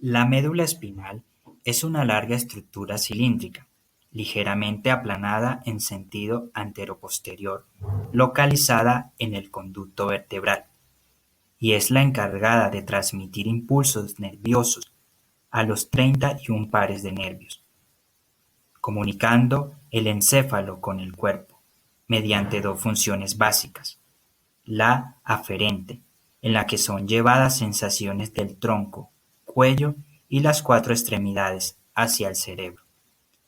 La médula espinal es una larga estructura cilíndrica, ligeramente aplanada en sentido anteroposterior, localizada en el conducto vertebral, y es la encargada de transmitir impulsos nerviosos a los 31 pares de nervios, comunicando el encéfalo con el cuerpo, mediante dos funciones básicas: la aferente, en la que son llevadas sensaciones del tronco, cuello y las cuatro extremidades hacia el cerebro;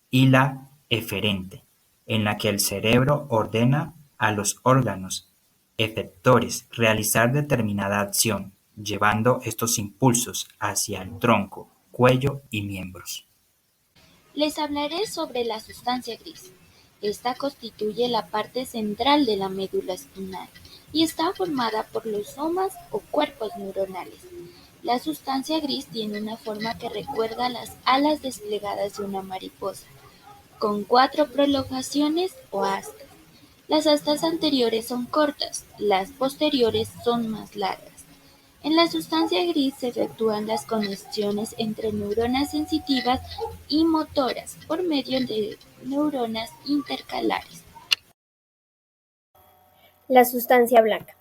y la eferente, en la que el cerebro ordena a los órganos efectores realizar determinada acción, llevando estos impulsos hacia el tronco, cuello y miembros. Les hablaré sobre la sustancia gris. Esta constituye la parte central de la médula espinal y está formada por los somas o cuerpos neuronales. La sustancia gris tiene una forma que recuerda las alas desplegadas de una mariposa, con 4 prolongaciones o astas. Las astas anteriores son cortas, las posteriores son más largas. En la sustancia gris se efectúan las conexiones entre neuronas sensitivas y motoras por medio de neuronas intercalares. La sustancia blanca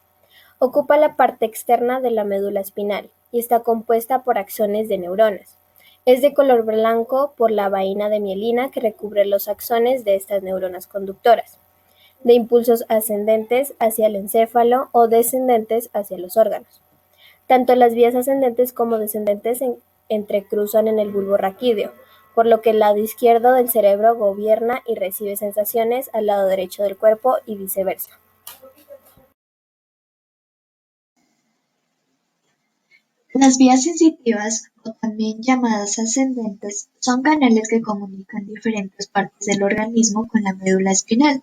ocupa la parte externa de la médula espinal y está compuesta por axones de neuronas. Es de color blanco por la vaina de mielina que recubre los axones de estas neuronas conductoras, de impulsos ascendentes hacia el encéfalo o descendentes hacia los órganos. Tanto las vías ascendentes como descendentes entrecruzan en el bulbo raquídeo, por lo que el lado izquierdo del cerebro gobierna y recibe sensaciones al lado derecho del cuerpo y viceversa. Las vías sensitivas, o también llamadas ascendentes, son canales que comunican diferentes partes del organismo con la médula espinal,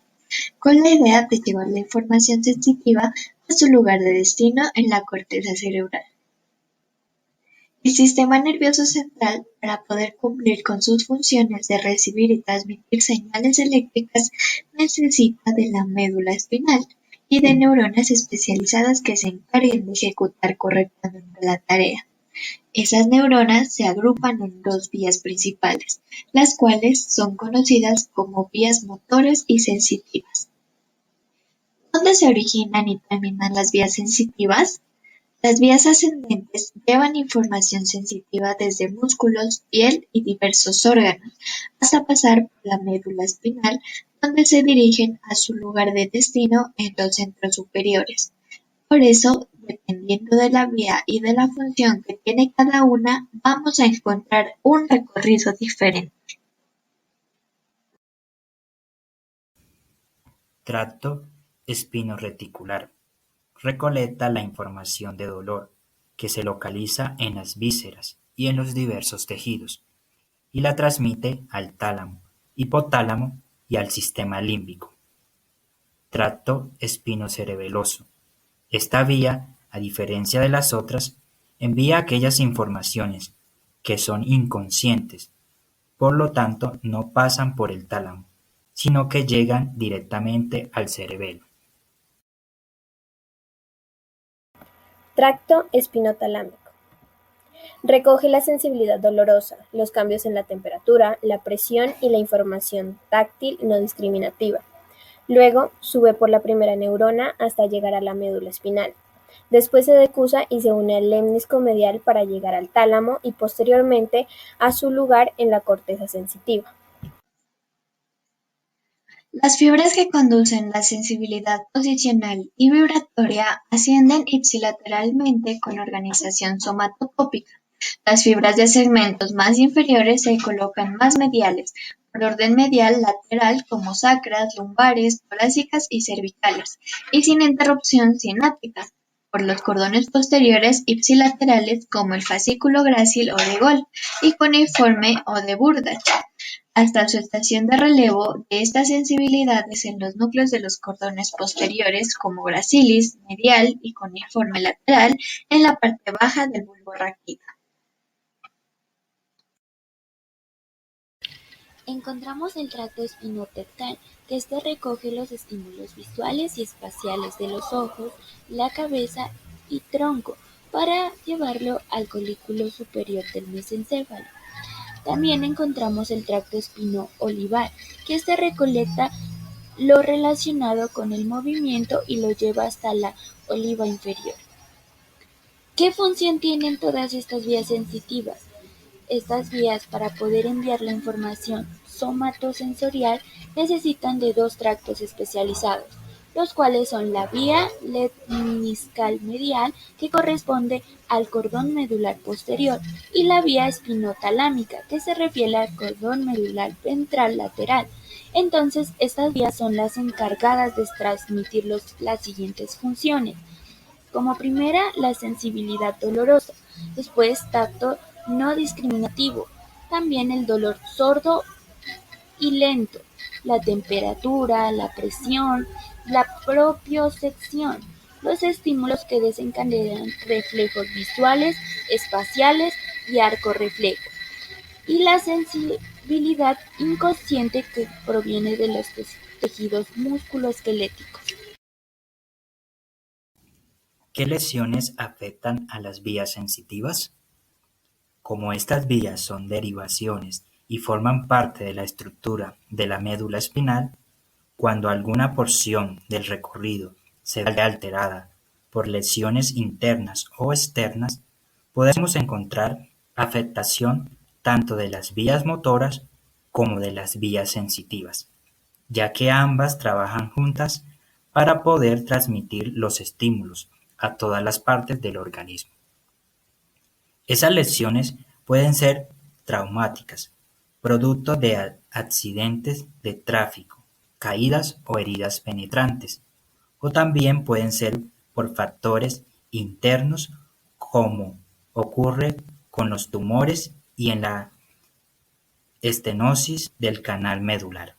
con la idea de llevar la información sensitiva a su lugar de destino en la corteza cerebral. El sistema nervioso central, para poder cumplir con sus funciones de recibir y transmitir señales eléctricas, necesita de la médula espinal y de neuronas especializadas que se encarguen de ejecutar correctamente la tarea. Esas neuronas se agrupan en dos vías principales, las cuales son conocidas como vías motores y sensitivas. ¿Dónde se originan y terminan las vías sensitivas? Las vías ascendentes llevan información sensitiva desde músculos, piel y diversos órganos, hasta pasar por la médula espinal, donde se dirigen a su lugar de destino en los centros superiores. Por eso, dependiendo de la vía y de la función que tiene cada una, vamos a encontrar un recorrido diferente. Tracto espinoreticular. Recolecta la información de dolor, que se localiza en las vísceras y en los diversos tejidos, y la transmite al tálamo, hipotálamo y al sistema límbico. Tracto espinocerebeloso. Esta vía, a diferencia de las otras, envía aquellas informaciones que son inconscientes, por lo tanto no pasan por el tálamo, sino que llegan directamente al cerebelo. Tracto espinotalámico. Recoge la sensibilidad dolorosa, los cambios en la temperatura, la presión y la información táctil no discriminativa. Luego sube por la primera neurona hasta llegar a la médula espinal. Después se decusa y se une al lemnisco medial para llegar al tálamo y posteriormente a su lugar en la corteza sensitiva. Las fibras que conducen la sensibilidad posicional y vibratoria ascienden ipsilateralmente con organización somatocópica. Las fibras de segmentos más inferiores se colocan más mediales, por orden medial lateral como sacras, lumbares, torácicas y cervicales, y sin interrupción sináptica, por los cordones posteriores ipsilaterales como el fascículo grácil o de Gol, y cuneiforme o de Burdach, hasta su estación de relevo de estas sensibilidades en los núcleos de los cordones posteriores como gracilis, medial y cuneiforme lateral en la parte baja del bulbo raquídeo. Encontramos el tracto espinotectal, que recoge los estímulos visuales y espaciales de los ojos, la cabeza y tronco, para llevarlo al colículo superior del mesencéfalo. También encontramos el tracto espino-olivar, que este recolecta lo relacionado con el movimiento y lo lleva hasta la oliva inferior. ¿Qué función tienen todas estas vías sensitivas? Estas vías, para poder enviar la información somatosensorial, necesitan de dos tractos especializados, los cuales son la vía lemniscal medial, que corresponde al cordón medular posterior, y la vía espinotalámica, que se refiere al cordón medular ventral lateral. Entonces, estas vías son las encargadas de transmitir las siguientes funciones. Como primera, la sensibilidad dolorosa, después tacto no discriminativo, también el dolor sordo y lento, la temperatura, la presión, la propiocepción, los estímulos que desencadenan reflejos visuales, espaciales y arco reflejo, y la sensibilidad inconsciente que proviene de los tejidos musculoesqueléticos. ¿Qué lesiones afectan a las vías sensitivas? Como estas vías son derivaciones y forman parte de la estructura de la médula espinal, cuando alguna porción del recorrido se ve alterada por lesiones internas o externas, podemos encontrar afectación tanto de las vías motoras como de las vías sensitivas, ya que ambas trabajan juntas para poder transmitir los estímulos a todas las partes del organismo. Esas lesiones pueden ser traumáticas, producto de accidentes de tráfico, caídas o heridas penetrantes, o también pueden ser por factores internos como ocurre con los tumores y en la estenosis del canal medular.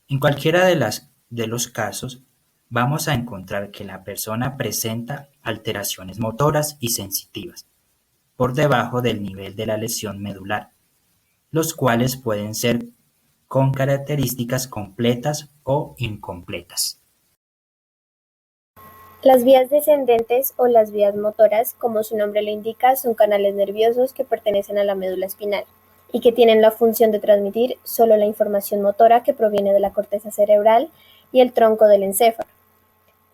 En cualquiera de los casos, vamos a encontrar que la persona presenta alteraciones motoras y sensitivas por debajo del nivel de la lesión medular, los cuales pueden ser con características completas o incompletas. Las vías descendentes o las vías motoras, como su nombre lo indica, son canales nerviosos que pertenecen a la médula espinal y que tienen la función de transmitir solo la información motora que proviene de la corteza cerebral y el tronco del encéfalo.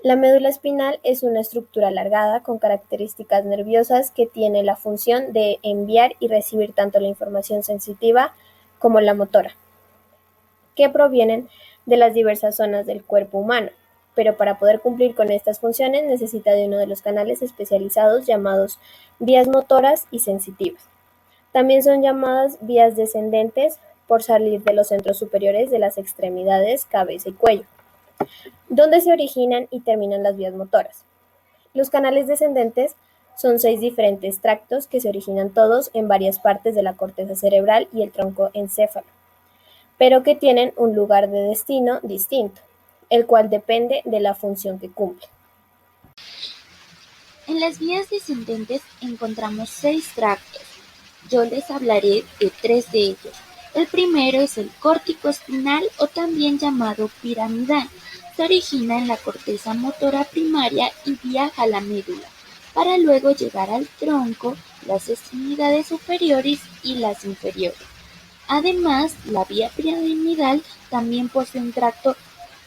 La médula espinal es una estructura alargada con características nerviosas que tiene la función de enviar y recibir tanto la información sensitiva como la motora, que provienen de las diversas zonas del cuerpo humano, pero para poder cumplir con estas funciones necesita de uno de los canales especializados llamados vías motoras y sensitivas. También son llamadas vías descendentes por salir de los centros superiores de las extremidades, cabeza y cuello, donde se originan y terminan las vías motoras. Los canales descendentes son 6 diferentes tractos que se originan todos en varias partes de la corteza cerebral y el tronco encéfalo, pero que tienen un lugar de destino distinto, el cual depende de la función que cumple. En las vías descendentes encontramos 6 tractos. Yo les hablaré de 3 de ellos. El primero es el córtico espinal, o también llamado piramidal. Se origina en la corteza motora primaria y viaja a la médula, para luego llegar al tronco, las extremidades superiores y las inferiores. Además, la vía piramidal también posee un tracto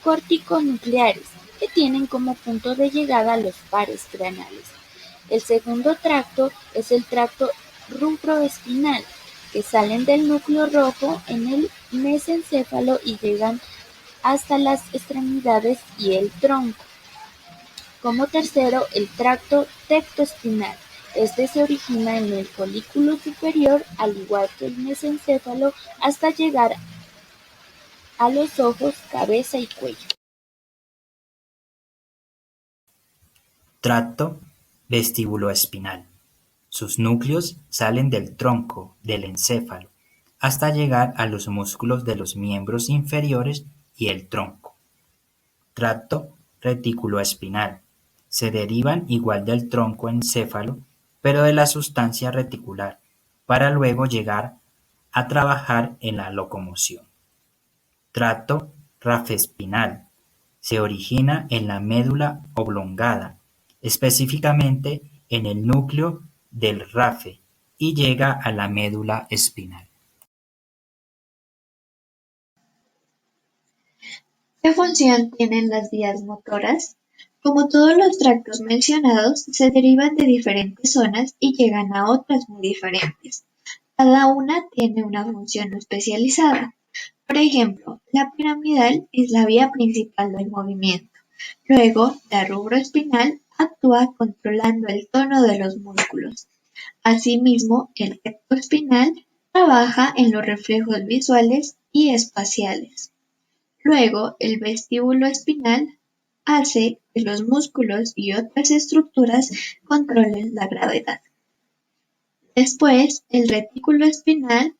córtico-nucleares, que tienen como punto de llegada los pares craneales. El segundo tracto es el tracto rubroespinal, que salen del núcleo rojo en el mesencéfalo y llegan hasta las extremidades y el tronco. Como tercero, el tracto tectoespinal. Este se origina en el colículo superior, al igual que el mesencéfalo, hasta llegar a los ojos, cabeza y cuello. Tracto vestibuloespinal. Sus núcleos salen del tronco del encéfalo hasta llegar a los músculos de los miembros inferiores y el tronco. Tracto reticuloespinal. Se derivan igual del tronco encéfalo, pero de la sustancia reticular, para luego llegar a trabajar en la locomoción. Tracto rafespinal. Se origina en la médula oblongada, específicamente en el núcleo del RAFE y llega a la médula espinal. ¿Qué función tienen las vías motoras? Como todos los tractos mencionados, se derivan de diferentes zonas y llegan a otras muy diferentes. Cada una tiene una función especializada. Por ejemplo, la piramidal es la vía principal del movimiento. Luego, la rubroespinal actúa controlando el tono de los músculos. Asimismo, el recto espinal trabaja en los reflejos visuales y espaciales. Luego, el vestíbulo espinal hace que los músculos y otras estructuras controlen la gravedad. Después, el retículo espinal,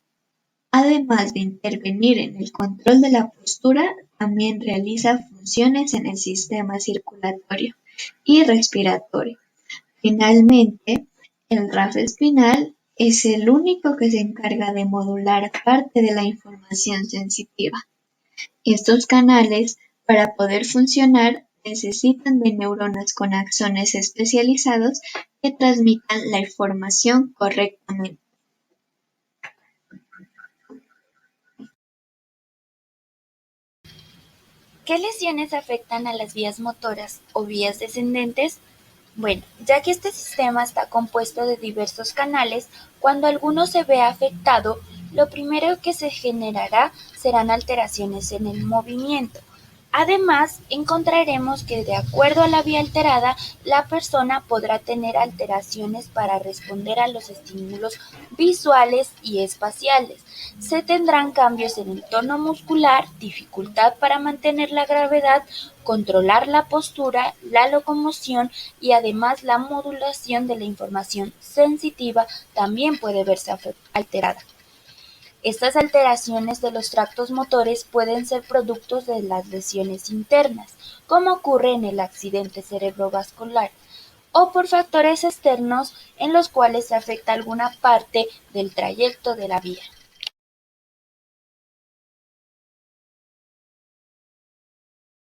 además de intervenir en el control de la postura, también realiza funciones en el sistema circulatorio y respiratorio. Finalmente, el RAF espinal es el único que se encarga de modular parte de la información sensitiva. Estos canales, para poder funcionar, necesitan de neuronas con axones especializados que transmitan la información correctamente. ¿Qué lesiones afectan a las vías motoras o vías descendentes? Bueno, ya que este sistema está compuesto de diversos canales, cuando alguno se vea afectado, lo primero que se generará serán alteraciones en el movimiento. Además, encontraremos que de acuerdo a la vía alterada, la persona podrá tener alteraciones para responder a los estímulos visuales y espaciales. Se tendrán cambios en el tono muscular, dificultad para mantener la gravedad, controlar la postura, la locomoción y además la modulación de la información sensitiva también puede verse alterada. Estas alteraciones de los tractos motores pueden ser productos de las lesiones internas, como ocurre en el accidente cerebrovascular, o por factores externos en los cuales se afecta alguna parte del trayecto de la vía.